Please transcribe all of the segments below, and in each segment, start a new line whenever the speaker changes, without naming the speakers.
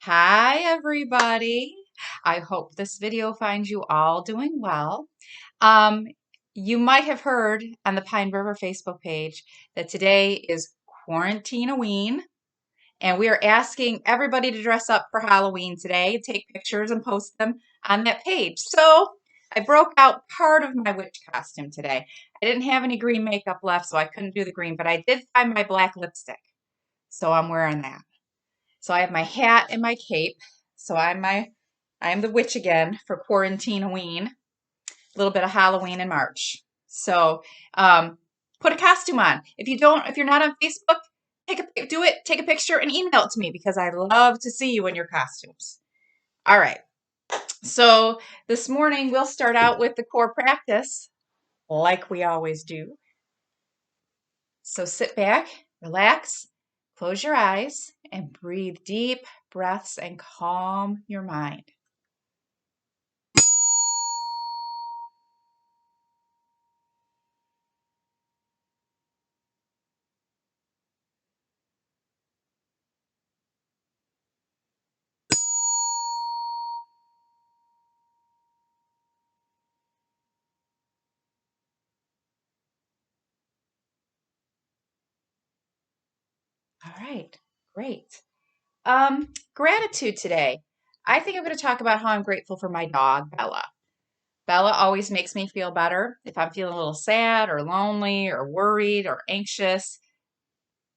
Hi, everybody. I hope this video finds you all doing well. Um, you might have heard on the Pine River Facebook page that today is Quarantine-a-ween, and we are asking everybody to dress up for Halloween today, take pictures and post them on that page. So I broke out part of my witch costume today. I didn't have any green makeup left, so I couldn't do the green, but I did find my black lipstick, so I'm wearing that. So I have my hat and my cape. So I am the witch again for Quarantine-a-ween. A little bit of Halloween in March. So put a costume on. If you're not on Facebook, take a picture and email it to me because I love to see you in your costumes. All right. So this morning we'll start out with the core practice like we always do. So sit back, relax, close your eyes, and breathe deep breaths and calm your mind. All right, great. Gratitude today. I think I'm going to talk about how I'm grateful for my dog, Bella. Bella always makes me feel better. If I'm feeling a little sad or lonely or worried or anxious,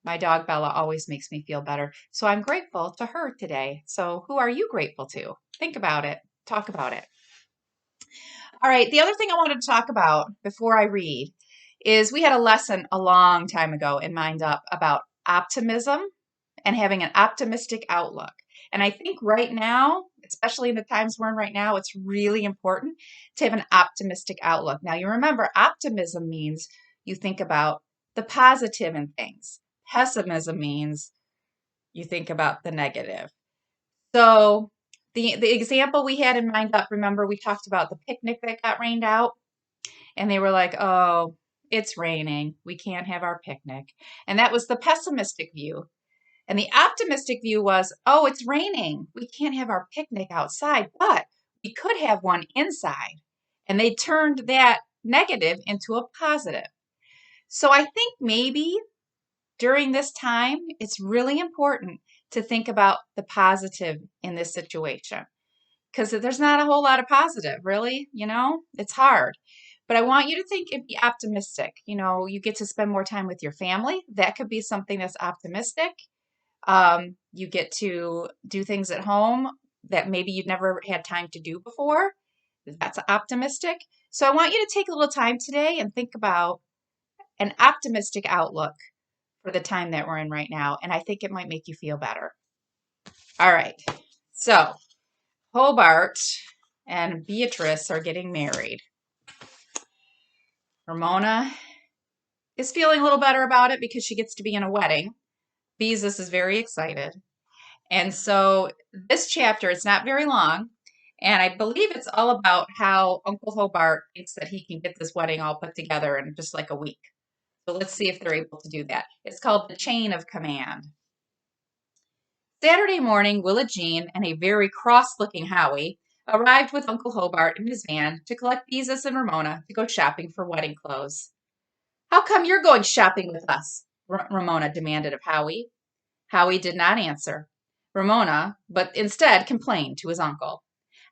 my dog Bella always makes me feel better. So I'm grateful to her today. So who are you grateful to? Think about it. Talk about it. All right, the other thing I wanted to talk about before I read is we had a lesson a long time ago in Mind Up about optimism and having an optimistic outlook. And I think right now, especially in the times we're in right now, it's really important to have an optimistic outlook. Now, you remember, optimism means you think about the positive in things. Pessimism means you think about the negative. So the example we had in Mind Up, remember we talked about the picnic that got rained out, and they were like, "Oh, it's raining. We can't have our picnic." And that was the pessimistic view. And the optimistic view was, "Oh, it's raining. We can't have our picnic outside, but we could have one inside." And they turned that negative into a positive. So I think maybe during this time, it's really important to think about the positive in this situation because there's not a whole lot of positive, really. It's hard. But I want you to think and be optimistic. You get to spend more time with your family. That could be something that's optimistic. You get to do things at home that maybe you've never had time to do before. That's optimistic. So I want you to take a little time today and think about an optimistic outlook for the time that we're in right now. And I think it might make you feel better. All right. So Hobart and Beatrice are getting married. Ramona is feeling a little better about it because she gets to be in a wedding. Beezus is very excited. And so this chapter, it's not very long, and I believe it's all about how Uncle Hobart thinks that he can get this wedding all put together in just like a week. So let's see if they're able to do that. It's called The Chain of Command. Saturday morning, Willa Jean and a very cross-looking Howie arrived with Uncle Hobart in his van to collect Beezus and Ramona to go shopping for wedding clothes. "How come you're going shopping with us?" Ramona demanded of Howie. Howie did not answer Ramona, but instead complained to his uncle.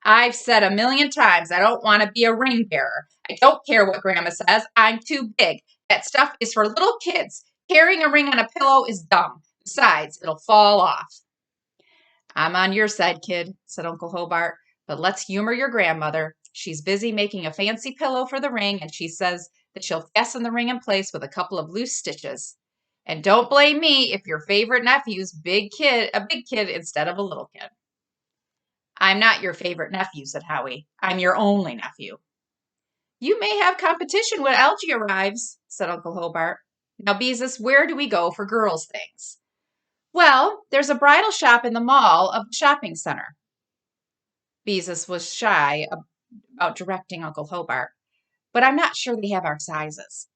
"I've said a million times I don't want to be a ring bearer. I don't care what Grandma says. I'm too big. That stuff is for little kids. Carrying a ring on a pillow is dumb. Besides, it'll fall off." "I'm on your side, kid," said Uncle Hobart, "but let's humor your grandmother. She's busy making a fancy pillow for the ring, and she says that she'll fasten the ring in place with a couple of loose stitches. And don't blame me if your favorite nephew's a big kid instead of a little kid." "I'm not your favorite nephew," said Howie. "I'm your only nephew." "You may have competition when Algie arrives," said Uncle Hobart. "Now, Beezus, where do we go for girls' things?" "Well, there's a bridal shop in the mall of the shopping center." Beezus was shy about directing Uncle Hobart. "But I'm not sure they have our sizes."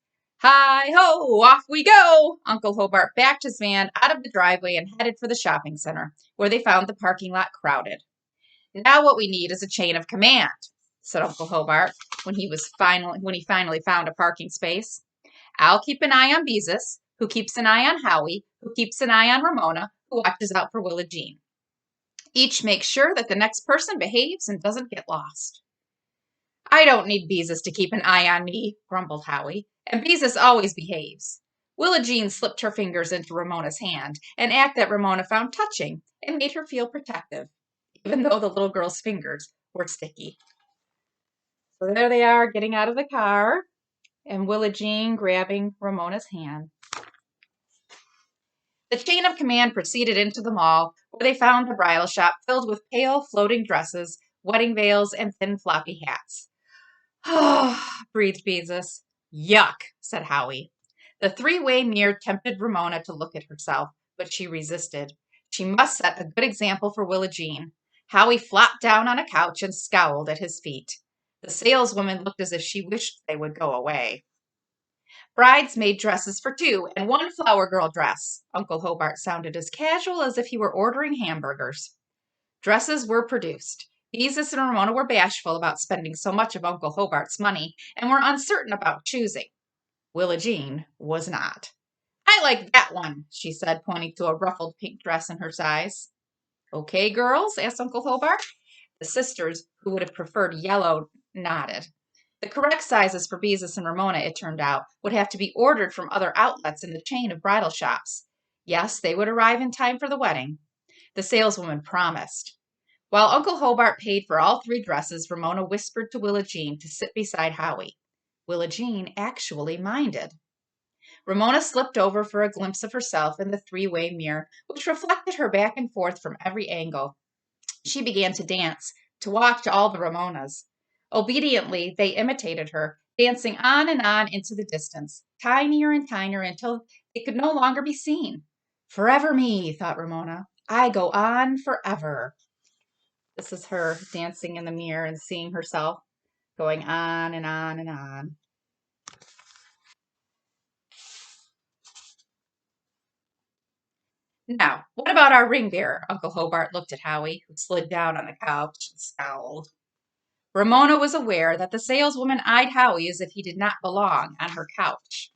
Hi-ho, off we go! Uncle Hobart backed his van out of the driveway and headed for the shopping center, where they found the parking lot crowded. Now what we need is a chain of command, said Uncle Hobart when he finally found a parking space. I'll keep an eye on Beezus, who keeps an eye on Howie, who keeps an eye on Ramona, who watches out for Willa Jean. Each makes sure that the next person behaves and doesn't get lost. I don't need Beezus to keep an eye on me, grumbled Howie, and Beezus always behaves. Willa Jean slipped her fingers into Ramona's hand, an act that Ramona found touching and made her feel protective, even though the little girl's fingers were sticky. So there they are, getting out of the car, and Willa Jean grabbing Ramona's hand. The chain of command proceeded into the mall, where they found a bridal shop filled with pale, floating dresses, wedding veils, and thin, floppy hats. Oh, breathed Beezus. Yuck, said Howie. The three-way mirror tempted Ramona to look at herself, but she resisted. She must set a good example for Willa Jean. Howie flopped down on a couch and scowled at his feet. The saleswoman looked as if she wished they would go away. Brides made dresses for two and one flower girl dress. Uncle Hobart sounded as casual as if he were ordering hamburgers. Dresses were produced. Beezus and Ramona were bashful about spending so much of Uncle Hobart's money and were uncertain about choosing. Willa Jean was not. I like that one, she said, pointing to a ruffled pink dress in her size. Okay, girls, asked Uncle Hobart. The sisters, who would have preferred yellow, nodded. The correct sizes for Beezus and Ramona, it turned out, would have to be ordered from other outlets in the chain of bridal shops. Yes, they would arrive in time for the wedding. The saleswoman promised. While Uncle Hobart paid for all three dresses, Ramona whispered to Willa Jean to sit beside Howie. Willa Jean actually minded. Ramona slipped over for a glimpse of herself in the three-way mirror, which reflected her back and forth from every angle. She began to dance, to watch all the Ramonas. Obediently, they imitated her, dancing on and on into the distance, tinier and tinier until they could no longer be seen. Forever me, thought Ramona. I go on forever. This is her dancing in the mirror and seeing herself going on and on and on. Now, what about our ring bearer? Uncle Hobart looked at Howie, who slid down on the couch and scowled. Ramona was aware that the saleswoman eyed Howie as if he did not belong on her couch.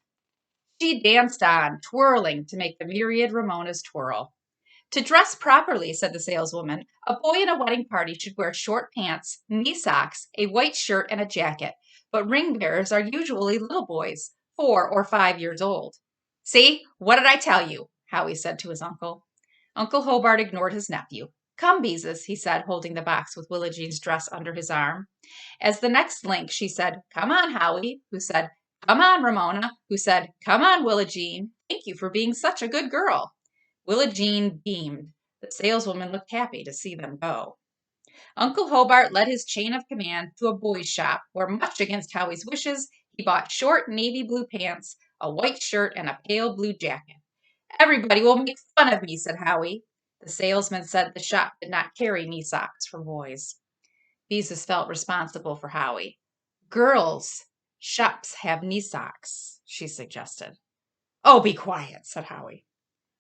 She danced on, twirling to make the myriad Ramonas twirl. To dress properly, said the saleswoman, a boy in a wedding party should wear short pants, knee socks, a white shirt, and a jacket. But ring bearers are usually little boys, 4 or 5 years old. See, what did I tell you? Howie said to his uncle. Uncle Hobart ignored his nephew. Come, Beezus, he said, holding the box with Willa Jean's dress under his arm. As the next link, she said, Come on, Howie, who said, Come on, Ramona, who said, Come on, Willa Jean. Thank you for being such a good girl. Willa Jean beamed. The saleswoman looked happy to see them go. Uncle Hobart led his chain of command to a boy's shop where, much against Howie's wishes, he bought short navy blue pants, a white shirt, and a pale blue jacket. Everybody will make fun of me, said Howie. The salesman said the shop did not carry knee socks for boys. Beezus felt responsible for Howie. Girls' shops have knee socks, she suggested. Oh, be quiet, said Howie.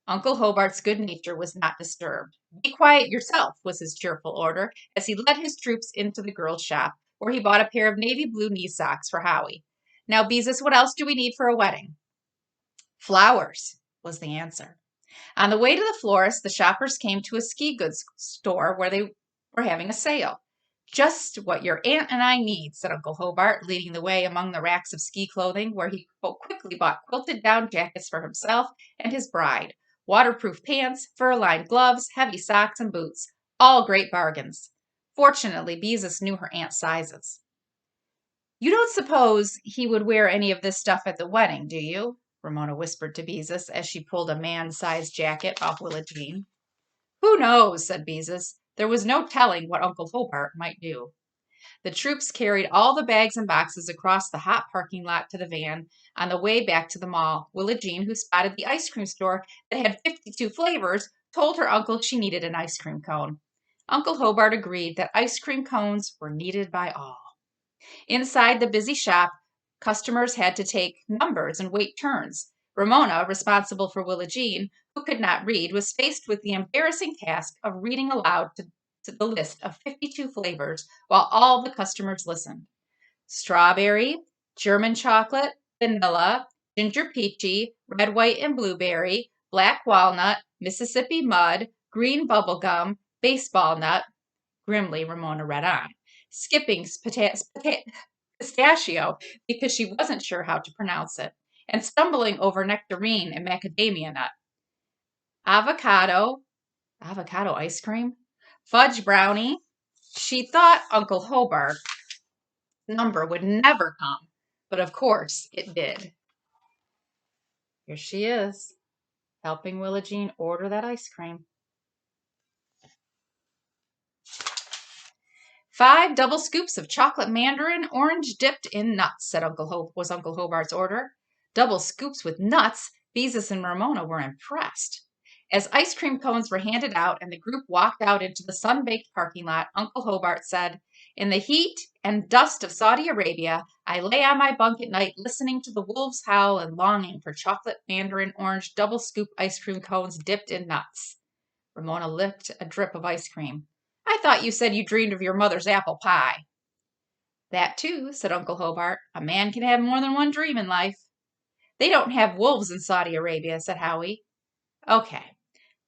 Uncle Hobart's good nature was not disturbed. Be quiet yourself, was his cheerful order, as he led his troops into the girls' shop, where he bought a pair of navy blue knee socks for Howie. Now, Beezus, what else do we need for a wedding? Flowers, was the answer. On the way to the florist, the shoppers came to a ski goods store where they were having a sale. Just what your aunt and I need, said Uncle Hobart, leading the way among the racks of ski clothing, where he quickly bought quilted down jackets for himself and his bride, waterproof pants, fur-lined gloves, heavy socks, and boots, all great bargains. Fortunately, Beezus knew her aunt's sizes. You don't suppose he would wear any of this stuff at the wedding, do you? Ramona whispered to Beezus as she pulled a man-sized jacket off Willa Jean. Who knows, said Beezus. There was no telling what Uncle Hobart might do. The troops carried all the bags and boxes across the hot parking lot to the van. On the way back to the mall, Willa Jean, who spotted the ice cream store that had 52 flavors, told her uncle she needed an ice cream cone. Uncle Hobart agreed that ice cream cones were needed by all. Inside the busy shop, Customers had to take numbers and wait turns. Ramona, responsible for Willa Jean, who could not read, was faced with the embarrassing task of reading aloud to the list of 52 flavors while all the customers listened. Strawberry, German chocolate, vanilla, ginger peachy, red, white, and blueberry, black walnut, Mississippi mud, green bubblegum, baseball nut. Grimly, Ramona read on, skipping pistachio because she wasn't sure how to pronounce it, and stumbling over nectarine and macadamia nut. Avocado, avocado ice cream, fudge brownie. She thought Uncle Hobart's number would never come, but of course it did. Here she is, helping Willa Jean order that ice cream. 5 double scoops of chocolate mandarin orange dipped in nuts, was Uncle Hobart's order. Double scoops with nuts? Beezus and Ramona were impressed. As ice cream cones were handed out and the group walked out into the sun-baked parking lot, Uncle Hobart said, "In the heat and dust of Saudi Arabia, I lay on my bunk at night listening to the wolves howl and longing for chocolate mandarin orange double scoop ice cream cones dipped in nuts." Ramona licked a drip of ice cream. "I thought you said you dreamed of your mother's apple pie." "That too," said Uncle Hobart. "A man can have more than one dream in life." "They don't have wolves in Saudi Arabia," said Howie. "Okay,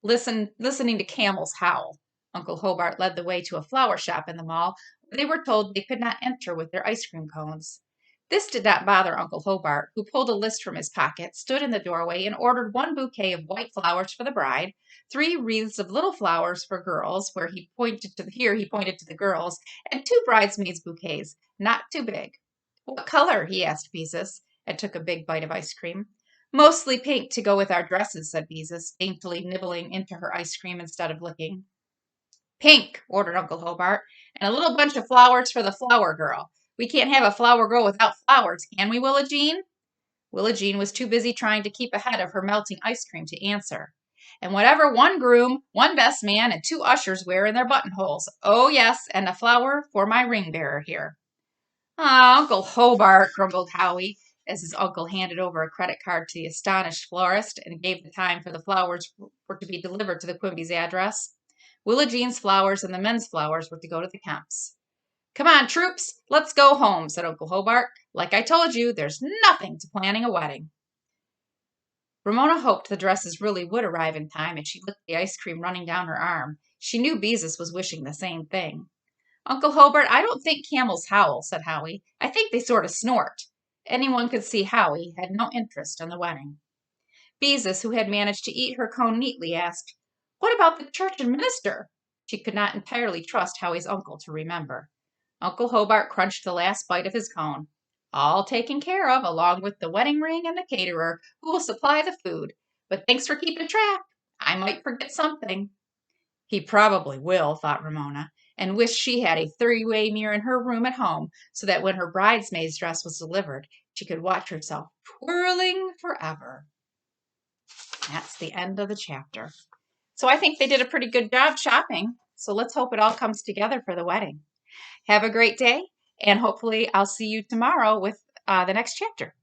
listening to camels howl." Uncle Hobart led the way to a flower shop in the mall, where they were told they could not enter with their ice cream cones. This did not bother Uncle Hobart, who pulled a list from his pocket, stood in the doorway, and ordered 1 bouquet of white flowers for the bride, 3 wreaths of little flowers for girls, he pointed to the girls, and 2 bridesmaids' bouquets, not too big. "What color?" he asked Beezus, and took a big bite of ice cream. "Mostly pink to go with our dresses," said Beezus, daintily nibbling into her ice cream instead of licking. "Pink," ordered Uncle Hobart, "and a little bunch of flowers for the flower girl. We can't have a flower girl without flowers, can we, Willa Jean?" Willa Jean was too busy trying to keep ahead of her melting ice cream to answer. "And whatever 1 groom, 1 best man, and 2 ushers wear in their buttonholes. Oh, yes, and a flower for my ring bearer here." "Ah, Uncle Hobart," grumbled Howie, as his uncle handed over a credit card to the astonished florist and gave the time for the flowers were to be delivered to the Quimby's address. Willa Jean's flowers and the men's flowers were to go to the Kemps. "Come on, troops, let's go home," said Uncle Hobart. "Like I told you, there's nothing to planning a wedding." Ramona hoped the dresses really would arrive in time, and she licked the ice cream running down her arm. She knew Beezus was wishing the same thing. "Uncle Hobart, I don't think camels howl," said Howie. "I think they sort of snort." Anyone could see Howie had no interest in the wedding. Beezus, who had managed to eat her cone neatly, asked, "What about the church and minister?" She could not entirely trust Howie's uncle to remember. Uncle Hobart crunched the last bite of his cone. "All taken care of, along with the wedding ring and the caterer, who will supply the food. But thanks for keeping track. I might forget something." "He probably will," thought Ramona, and wished she had a 3-way mirror in her room at home so that when her bridesmaid's dress was delivered, she could watch herself twirling forever. That's the end of the chapter. So I think they did a pretty good job shopping. So let's hope it all comes together for the wedding. Have a great day, and hopefully I'll see you tomorrow with the next chapter.